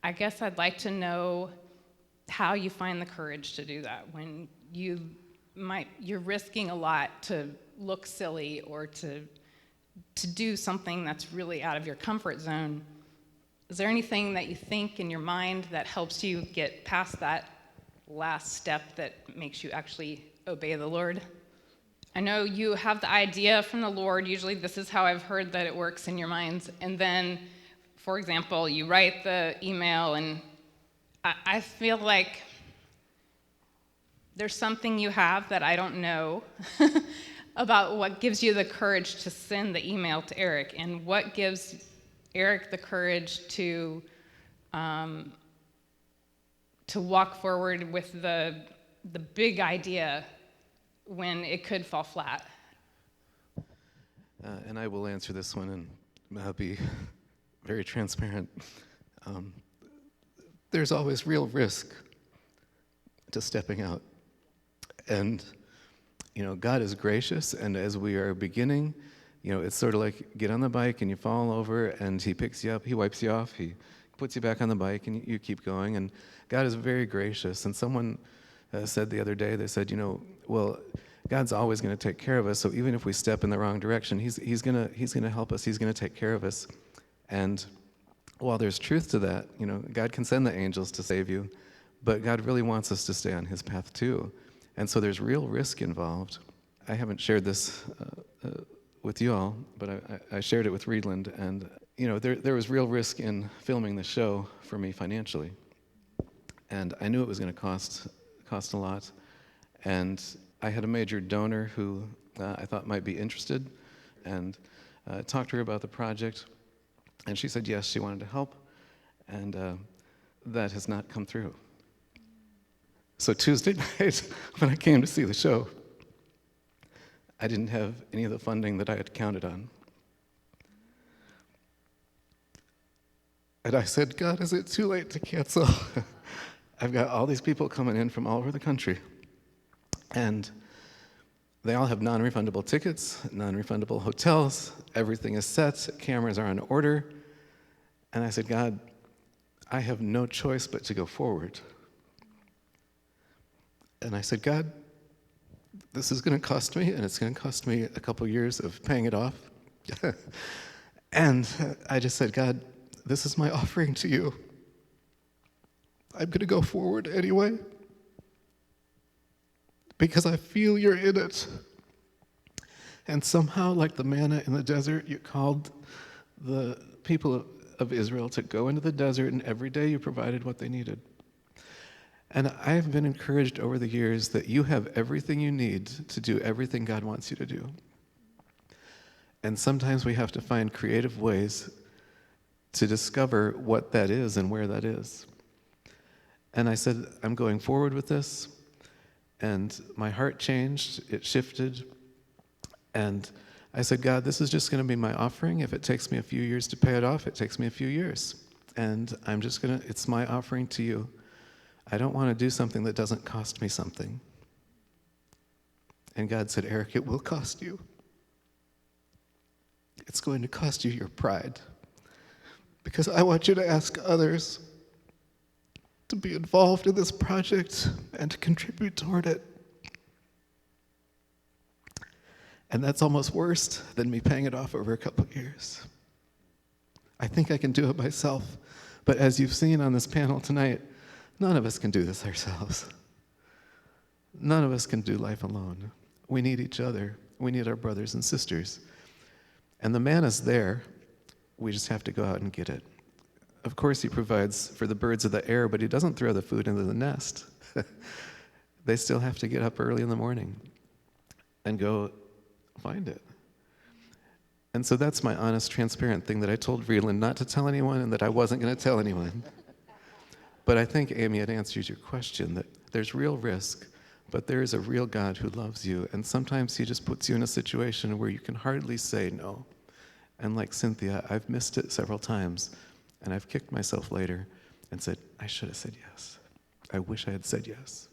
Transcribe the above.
I guess I'd like to know how you find the courage to do that when you're risking a lot to look silly or to do something that's really out of your comfort zone. Is there anything that you think in your mind that helps you get past that last step that makes you actually obey the Lord? I know you have the idea from the Lord. Usually this is how I've heard that it works in your minds. And then, for example, you write the email, and I feel like there's something you have that I don't know about what gives you the courage to send the email to Eric, and what gives Eric the courage to walk forward with the big idea when it could fall flat. And I will answer this one and be very transparent. There's always real risk to stepping out. And, God is gracious, and as we are beginning, it's sort of like get on the bike and you fall over and he picks you up, he wipes you off, he puts you back on the bike and you keep going. And God is very gracious. And someone said the other day, they said, well, God's always going to take care of us. So even if we step in the wrong direction, he's going to help us. He's going to take care of us. And while there's truth to that, God can send the angels to save you, but God really wants us to stay on his path too. And so there's real risk involved. I haven't shared this with you all, but I shared it with Reedland. And, there was real risk in filming the show for me financially. And I knew it was going to cost a lot. And I had a major donor who I thought might be interested, and talked to her about the project. And she said yes, she wanted to help. And that has not come through. So Tuesday night, when I came to see the show, I didn't have any of the funding that I had counted on. And I said, God, is it too late to cancel? I've got all these people coming in from all over the country. And they all have non-refundable tickets, non-refundable hotels. Everything is set. Cameras are on order. And I said, God, I have no choice but to go forward. And I said, God, this is going to cost me, and it's going to cost me a couple years of paying it off. And I just said, God, this is my offering to you. I'm going to go forward anyway, because I feel you're in it. And somehow, like the manna in the desert, you called the people of Israel to go into the desert, and every day you provided what they needed. And I have been encouraged over the years that you have everything you need to do everything God wants you to do. And sometimes we have to find creative ways to discover what that is and where that is. And I said, I'm going forward with this. And my heart changed, it shifted. And I said, God, this is just going to be my offering. If it takes me a few years to pay it off, it takes me a few years. And it's my offering to you. I don't want to do something that doesn't cost me something. And God said, Eric, it will cost you. It's going to cost you your pride. Because I want you to ask others to be involved in this project and to contribute toward it. And that's almost worse than me paying it off over a couple of years. I think I can do it myself. But as you've seen on this panel tonight, none of us can do this ourselves. None of us can do life alone. We need each other. We need our brothers and sisters. And the manna's there. We just have to go out and get it. Of course, he provides for the birds of the air, but he doesn't throw the food into the nest. They still have to get up early in the morning and go find it. And so that's my honest, transparent thing that I told Vreeland not to tell anyone and that I wasn't going to tell anyone. But I think, Amy, it answers your question that there's real risk, but there is a real God who loves you. And sometimes he just puts you in a situation where you can hardly say no. And like Cynthia, I've missed it several times. And I've kicked myself later and said, I should have said yes. I wish I had said yes.